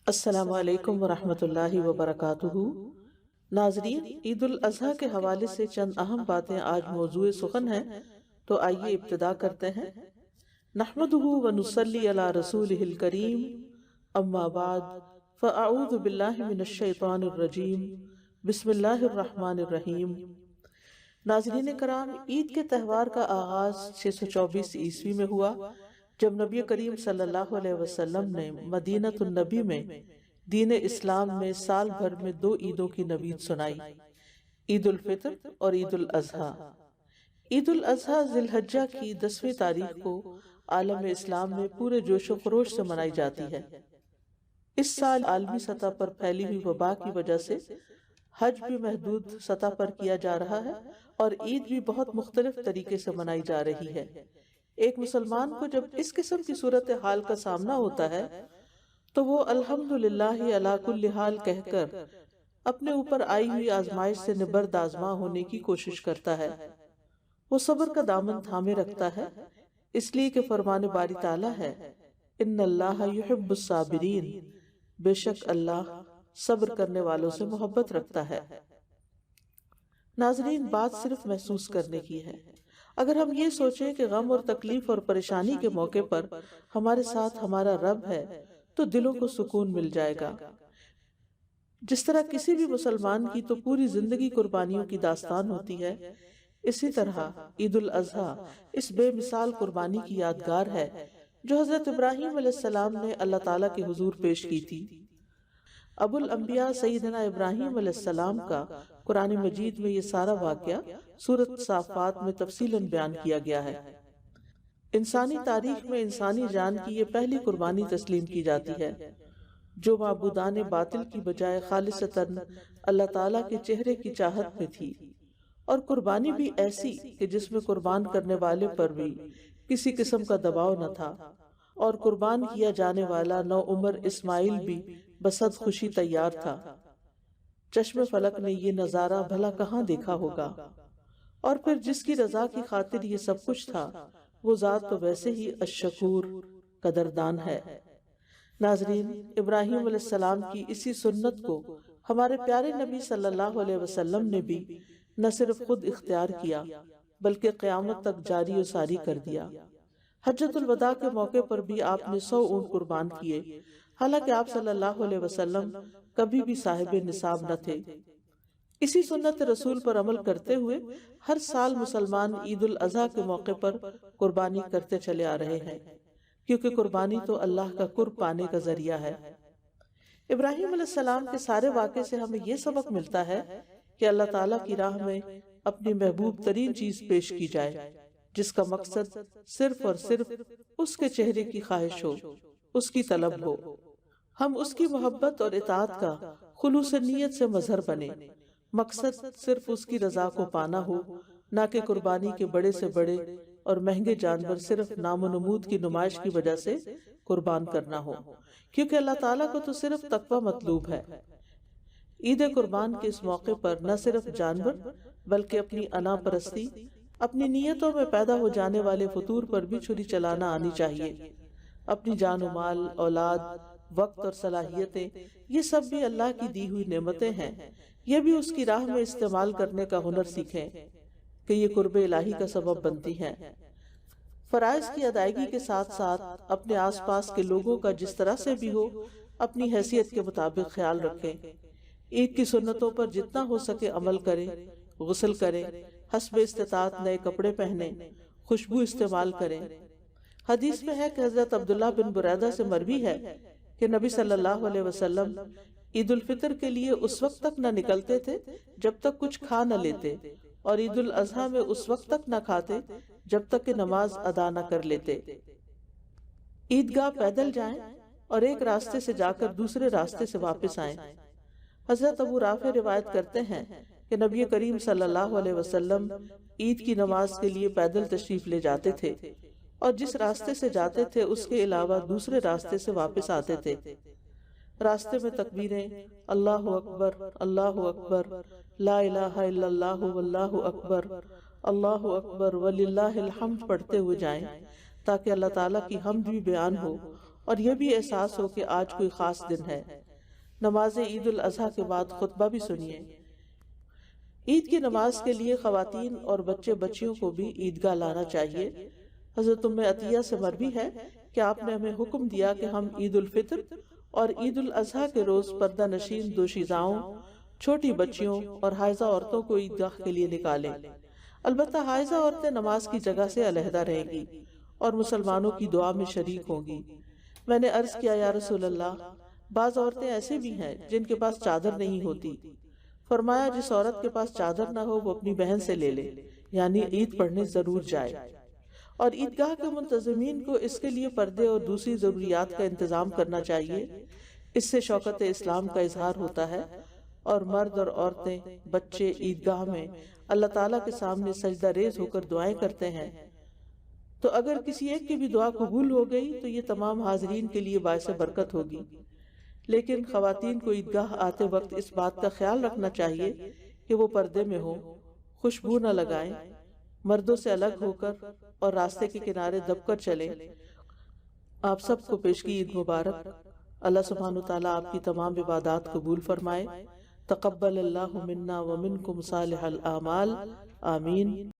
السلام علیکم ورحمۃ اللہ وبرکاتہ۔ ناظرین، عید الاضحیٰ کے حوالے سے چند اہم باتیں آج موضوع سخن ہیں، تو آئیے ابتدا کرتے ہیں۔ نحمدہ ونصلی علی رسولہ الکریم، اما بعد فاعوذ باللہ من الشیطان الرجیم، بسم اللہ الرحمن الرحیم۔ ناظرین کرام، عید کے تہوار کا آغاز 624 عیسوی میں ہوا، جب نبی کریم صلی اللہ علیہ وسلم نے مدینہ النبی میں دین اسلام میں سال بھر میں 2 عیدوں کی نوید سنائی، عید الفطر اور عید الاضحیٰ۔ عید الاضحیٰ ذی الحجہ کی 10ویں تاریخ کو عالم اسلام میں پورے جوش و خروش سے منائی جاتی ہے۔ اس سال عالمی سطح پر پھیلی ہوئی وبا کی وجہ سے حج بھی محدود سطح پر کیا جا رہا ہے اور عید بھی بہت مختلف طریقے سے منائی جا رہی ہے۔ ایک مسلمان کو جب اس قسم کی صورتحال کا سامنا ہوتا ہے تو وہ الحمدللہ علی کل حال کہہ کر اپنے اوپر آئی ہوئی آزمائش سے نبرد آزما ہونے کی کوشش کرتا ہے۔ وہ صبر کا دامن تھامے رکھتا ہے، اس لیے کہ فرمان باری تعالیٰ ہے، ان اللہ یحب الصابرین، بے شک اللہ صبر کرنے والوں سے محبت رکھتا ہے۔ ناظرین، بات صرف محسوس کرنے کی ہے۔ اگر ہم یہ سوچیں کہ غم اور تکلیف اور پریشانی کے موقع پر ہمارے ساتھ ہمارا رب ہے تو دلوں کو سکون مل جائے گا۔ جس طرح کسی بھی مسلمان کی تو پوری زندگی قربانیوں کی داستان ہوتی ہے، اسی طرح عید الاضحیٰ اس بے مثال قربانی کی یادگار ہے جو حضرت ابراہیم علیہ السلام نے اللہ تعالیٰ کے حضور پیش کی تھی۔ ابو الانبیاء سیدنا ابراہیم علیہ السلام کا قرآن مجید میں یہ سارا واقعہ سورۃ صافات میں تفصیلاً بیان کیا گیا ہے۔ انسانی تاریخ میں انسانی جان کی یہ پہلی قربانی تسلیم کی جاتی ہے جو معبودان باطل کی بجائے خالصتاً اللہ تعالیٰ کے چہرے کی چاہت میں تھی، اور قربانی بھی ایسی کہ جس میں قربان کرنے والے پر بھی کسی قسم کا دباؤ نہ تھا، اور قربان کیا جانے والا نوعمر اسماعیل بھی بصد خوشی تیار تھا۔ چشم فلک نے یہ نظارہ بھلا کہاں دیکھا ہوگا، اور پھر جس کی رضا کی خاطر یہ سب کچھ تھا وہ ذات تو ویسے ہی الشکور، قدردان ہے۔ ناظرین، ابراہیم علیہ السلام کی اسی سنت کو ہمارے پیارے نبی صلی اللہ علیہ وسلم نے بھی نہ صرف خود اختیار کیا بلکہ قیامت تک جاری و ساری کر دیا۔ حجۃ الوداع کے موقع پر بھی آپ نے 100 اونٹ قربان کیے، حالانکہ آپ صلی اللہ علیہ وسلم کبھی بھی صاحب نصاب نہ تھے۔ اسی سنت رسول پر عمل کرتے ہوئے ہر سال مسلمان عید الاضحیٰ کے موقع پر قربانی کرتے چلے آ رہے ہیں، کیونکہ قربانی تو اللہ کا قرب پانے کا ذریعہ ہے۔ ابراہیم علیہ السلام کے سارے واقعے سے ہمیں یہ سبق ملتا ہے کہ اللہ تعالیٰ کی راہ میں اپنی محبوب ترین چیز پیش کی جائے، جس کا مقصد صرف اور صرف اس کے چہرے کی خواہش ہو، اس کی طلب ہو۔ ہم اس کی محبت اور اطاعت کا خلوص نیت سے مظہر بنے، مقصد صرف اس کی رضا کو پانا ہو، نہ کہ قربانی کے بڑے سے بڑے اور مہنگے جانور صرف نام و نمود کی نمائش کی وجہ سے قربان کرنا ہو، کیونکہ اللہ تعالیٰ کو تو صرف تقوی مطلوب ہے۔ عید قربان کے اس موقع پر نہ صرف جانور بلکہ اپنی انا پرستی، اپنی نیتوں میں پیدا ہو جانے والے فطور پر بھی چھری چلانا آنی چاہیے۔ اپنی جان و مال، اولاد، وقت اور صلاحیتیں، یہ سب بھی اللہ کی دی ہوئی نعمتیں ہیں، یہ بھی اس کی راہ میں استعمال کرنے کا ہنر سیکھیں کہ یہ قرب الہی کا سبب بنتی ہیں۔ فرائض کی ادائیگی کے ساتھ ساتھ اپنے آس پاس کے لوگوں کا جس طرح سے بھی ہو اپنی حیثیت کے مطابق خیال رکھیں۔ عید کی سنتوں پر جتنا ہو سکے عمل کریں، غسل کریں، حسب استطاعت نئے کپڑے پہنیں، خوشبو استعمال کریں۔ حدیث میں ہے کہ حضرت عبداللہ بن بریدہ سے مروی ہے کہ نبی صلی اللہ علیہ وسلم عید الفطر کے لیے اس وقت تک نہ نکلتے تھے جب تک کچھ کھا نہ لیتے، اور عید الاضحیٰ میں اس وقت تک نہ کھاتے جب تک کہ نماز ادا نہ کر لیتے۔ عیدگاہ پیدل جائیں اور ایک راستے سے جا کر دوسرے راستے سے واپس آئیں۔ حضرت ابو رافع روایت کرتے ہیں کہ نبی کریم صلی اللہ علیہ وسلم عید کی نماز کے لیے پیدل تشریف لے جاتے تھے، اور جس راستے سے جاتے تھے اس کے علاوہ دوسرے راستے سے واپس آتے تھے۔ راستے میں تکبیریں اللہ اکبر، اللہ اکبر، لا الہ الا اللہ واللہ اکبر، اللہ اکبر وللہ الحمد پڑھتے ہوئے جائیں، تاکہ اللہ تعالیٰ کی حمد بھی بیان ہو اور یہ بھی احساس ہو کہ آج کوئی خاص دن ہے۔ نماز عید الاضحیٰ کے بعد خطبہ بھی سنیے۔ عید کی نماز کے لیے خواتین اور بچے بچیوں کو بھی عیدگاہ لانا چاہیے۔ حضرت ام عطیہ سے مروی ہے کہ آپ نے ہمیں حکم دیا کہ ہم عید الفطر اور عید الاضحیٰ کے روز پردہ نشین دوشیزاؤں، چھوٹی بچیوں اور حائضہ عورتوں کو عیدگاہ کے لیے نکالیں۔ البتہ حائضہ عورتیں نماز کی جگہ سے علیحدہ رہیں گی اور مسلمانوں کی دعا میں شریک ہوں گی۔ میں نے عرض کیا یا رسول اللہ، بعض عورتیں ایسے بھی ہیں جن کے پاس چادر نہیں ہوتی۔ فرمایا جس عورت کے پاس چادر نہ ہو وہ اپنی بہن سے لے لے، یعنی عید پڑھنے ضرور جائے۔ اور عیدگاہ کے منتظمین کو اس کے لیے پردے اور دوسری ضروریات کا انتظام کرنا چاہیے۔ اس سے شوکت اسلام کا اظہار ہوتا ہے اور مرد اور عورتیں، بچے عیدگاہ میں اللہ تعالیٰ کے سامنے سجدہ ریز ہو کر دعائیں کرتے ہیں۔ تو اگر کسی ایک کی بھی دعا قبول ہو گئی تو یہ تمام حاضرین کے لیے باعث برکت ہوگی۔ لیکن خواتین کو عیدگاہ آتے وقت اس بات کا خیال رکھنا چاہیے کہ وہ پردے میں ہوں، خوشبو نہ لگائیں، مردوں سے الگ ہو کر اور راستے کے کنارے دب کر چلیں۔ آپ سب کو پیشگی عید مبارک۔ اللہ سبحانہ وتعالیٰ آپ کی تمام عبادات قبول فرمائے۔ تقبل اللہ منا ومنکم صالح الاعمال، آمین۔